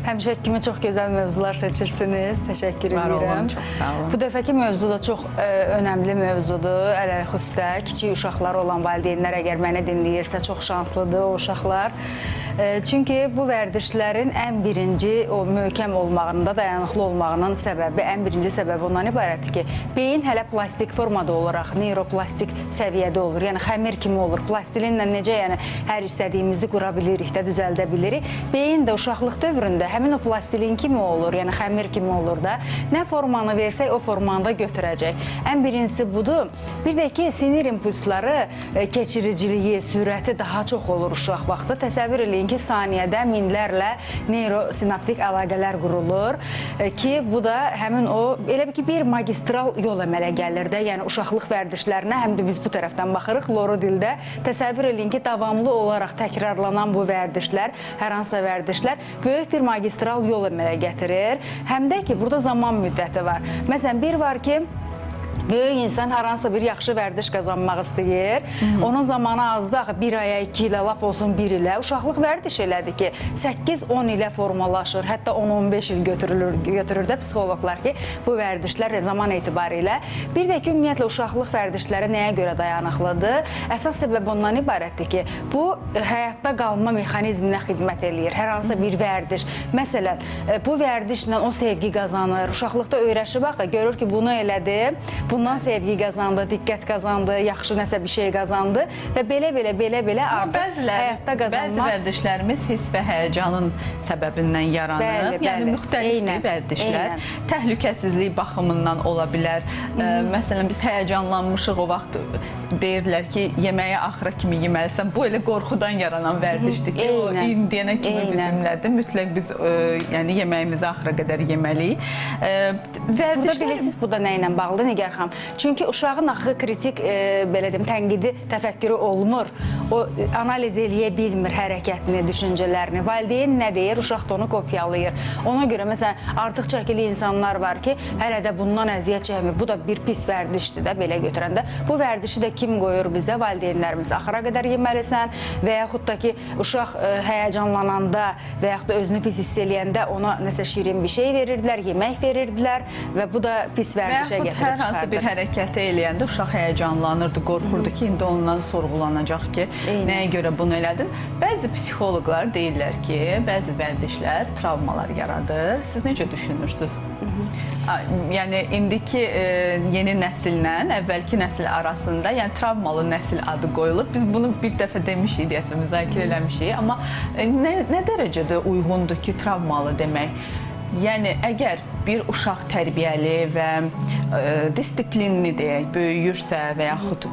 Həmişə kimi çox gözəl mövzular seçirsiniz. Təşəkkür edirəm. Var olun, çox sağ olun. Bu dəfəki mövzu da çox önəmli mövzudur. Ələlxüstə kiçik uşaqları olan valideynlər əgər məni dinləyirsə çox şanslıdır o uşaqlar. Çünki bu vərdişlərin ən birinci o möhkəm olmağında, dayanıqlı olmağının səbəbi, ən birinci səbəbi ondan ibarətdir ki, beyin hələ plastik formada olaraq neuroplastik səviyyədə olur. Yəni xəmir kimi olur. Plastilinlə necə hər istədiyimizi qura bilirik də, düzəldə bilirik. Beyin də uşaqlıq dövründə həmin o plastilin kimi olur, yəni xəmir kimi olur da. Nə formanı versək o formanı da götürəcək. Ən birincisi budur. Bir də ki, sinir impulsları keçiriciliyi, sürəti daha çox olur uşaq vaxtı. Təsəvvür eləyin ki, saniyədə minlərlə neurosinaptik əlaqələr qurulur ki, bu da həmin o, elə ki, bir magistral yol əmələ gəlir də, yəni uşaqlıq vərdişlərinə, həm də biz bu tərəfdən baxırıq, loro dildə. Təsəvvür eləyin ki, davamlı olaraq təkrarlanan bu vərdişlər, hər hansısa vərdişlər böyük bir magistral yol əmələ gətirir. Həm də ki, burada zaman müddəti var. Məsələn, bir var ki, böyük insan hər hansısa bir yaxşı vərdiş qazanmaq istəyir. Onun zamanı azdır, axı 1 aya, 2 ilə, lap olsun 1 ilə. Uşaqlıq vərdiş elədir ki, 8-10 ilə formalaşır, hətta 10-15 il götürür də psixologlar ki, bu vərdişlər zaman etibarı ilə. Bir də ki, ümumiyyətlə, uşaqlıq vərdişləri nəyə görə dayanıqlıdır? Əsas səbəb ondan ibarətdir ki, bu həyatda qalma mexanizminə xidmət eləyir. Hər hansısa bir vərdiş. Məsələn, bu vərdişlə o sevgi qazanır. Uşaqlıqda öyrəşib, axı, görür ki, bunu elədi. Bundan sevgi qazandı, diqqət qazandı, yaxşı nəsə bir şey qazandı və belə artıq həyatda qazanmaq. Bəzi vərdişlərimiz hiss və həyəcanın səbəbindən yaranır. Yəni, müxtəlifdir vərdişlər. Təhlükəsizlik baxımından ola bilər. Məsələn, biz həyəcanlanmışıq, o vaxt deyirlər ki, yeməyi axıra kimi yeməlisən. Bu elə qorxudan yaranan vərdişdir ki, o indiyənə kimi bizimlədir. Mütləq biz yeməyimizi axıra qədər yeməliyik. Burada bilirsiniz, bu da nə ilə bağlıdır, Nigar xanım? Çünki uşağın axı kritik, belə deyim, tənqidi təfəkkürü olmur. O analiz eləyə bilmir hərəkətini, düşüncələrini. Valideyn nə deyir, uşaq da onu kopyalayır. Ona görə, məsələn, artıq çəkili insanlar var ki, hələ də bundan əziyyət çəkmir. Bu da bir pis vərdişdir də, belə götürəndə. Bu vərdişi də kim qoyur bizə? Valideynlərimiz. Axıra qədər yeməlisən və yaxud da ki, uşaq həyəcanlananda və yaxud da özünü pis hiss eləyəndə ona nəsə şirin bir şey verirdilər, yemək verirdilər və bu da pis vərdişə gətirib çıxardır. Hər hansı bir hərəkəti eləyəndə uşaq həyəcanlanırdı, qorxurdu ki, indi ondan sorğulanacaq ki, nəyə görə bunu elədin? Bəzi psixoloqlar deyirlər ki, bəzi vərdişlər travmalar yaradır. Siz necə düşünürsünüz? Yəni, indiki yeni nəsillə əvvəlki nəsil arasında travmalı nəsil adı qoyulur. Biz bunu bir dəfə demişik, deyəsə, müzakirə eləmişik. Amma nə dərəcədə uyğundur ki, travmalı demək? Yəni, əgər bir uşaq tərbiyəli və disiplinli deyək, böyüyürsə və yaxud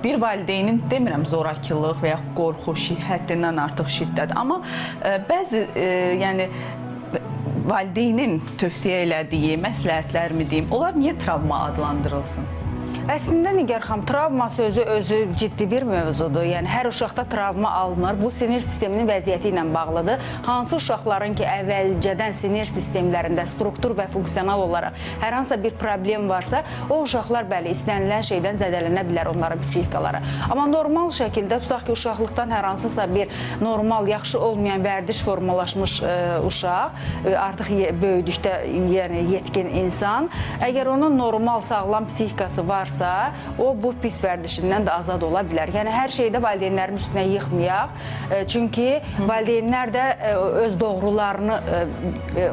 bir valideynin, demirəm, zorakılıq və yaxud qorxu, həddindən artıq şiddət. Amma bəzi, valideynin tövsiyə elədiyi məsləhətlər mi deyim, onlar niyə travma adlandırılsın? Əslində, Nigar xanım, travma sözü özü ciddi bir mövzudur. Yəni, hər uşaqda travma alınır. Bu, sinir sisteminin vəziyyəti ilə bağlıdır. Hansı uşaqların ki, əvvəlcədən sinir sistemlərində struktur və funksional olaraq hər hansısa bir problem varsa, o uşaqlar, bəli, istənilən şeydən zədələnə bilər onların psixikaları. Amma normal şəkildə, tutaq ki, uşaqlıqdan hər hansısa bir normal, yaxşı olmayan vərdiş formalaşmış uşaq, artıq böyüdükdə, yəni yetkin insan, əgər onun normal, sağlam psixikası varsa, o bu pis vərdişindən də azad ola bilər. Yəni, hər şeydə valideynlərin üstünə yıxmayaq. Çünki valideynlər də öz doğrularını,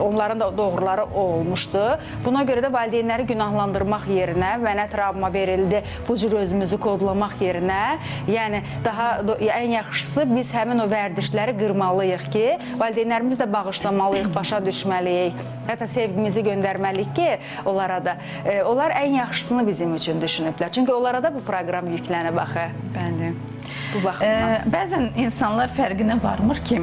onların da doğruları olmuşdur. Buna görə də valideynləri günahlandırmaq yerinə, mənə travma verildi, bu cür özümüzü kodlamaq yerinə, yəni, daha ən yaxşısı biz həmin o vərdişləri qırmalıyıq ki, valideynlərimiz də bağışlamalıyıq, başa düşməliyik, hətta sevgimizi göndərməliyik ki, onlara da. Onlar ən yaxşısını bizim üçün düşünüblər. Çünki onlara da bu proqram yüklənib axı. Bəli. Bu baxımdan. Bəzən insanlar fərqinə varmır ki,